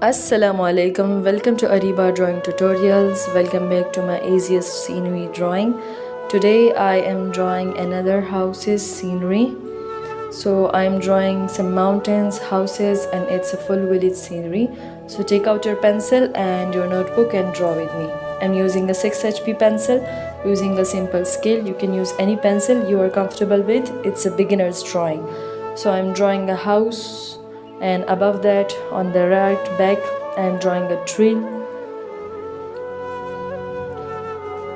Assalamualaikum. Welcome to Areebadrawingtutorials. Welcome back to my easiest scenery drawing. Today I am drawing another house's scenery. So I am drawing some mountains, houses, and it's a full village scenery. So take out your pencil and your notebook and draw with me. I'm using a 6HP pencil, using a simple scale. You can use any pencil you are comfortable with. It's a beginner's drawing. So I'm drawing a house, and above that on the right back I am drawing a tree.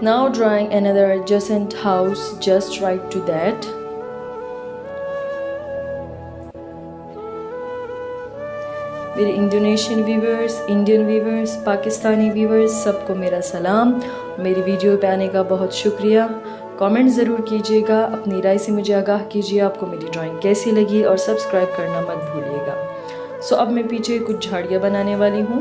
Now drawing another adjacent house just right to that. मेरे Indonesian viewers, Indian viewers, Pakistani viewers, सबको मेरा सलाम। मेरी video पे आने का बहुत शुक्रिया। कमेंट ज़रूर कीजिएगा, अपनी राय से मुझे आगाह कीजिए आपको मेरी ड्राइंग कैसी लगी, और सब्सक्राइब करना मत भूलिएगा। सो अब मैं पीछे कुछ झाड़ियाँ बनाने वाली हूँ।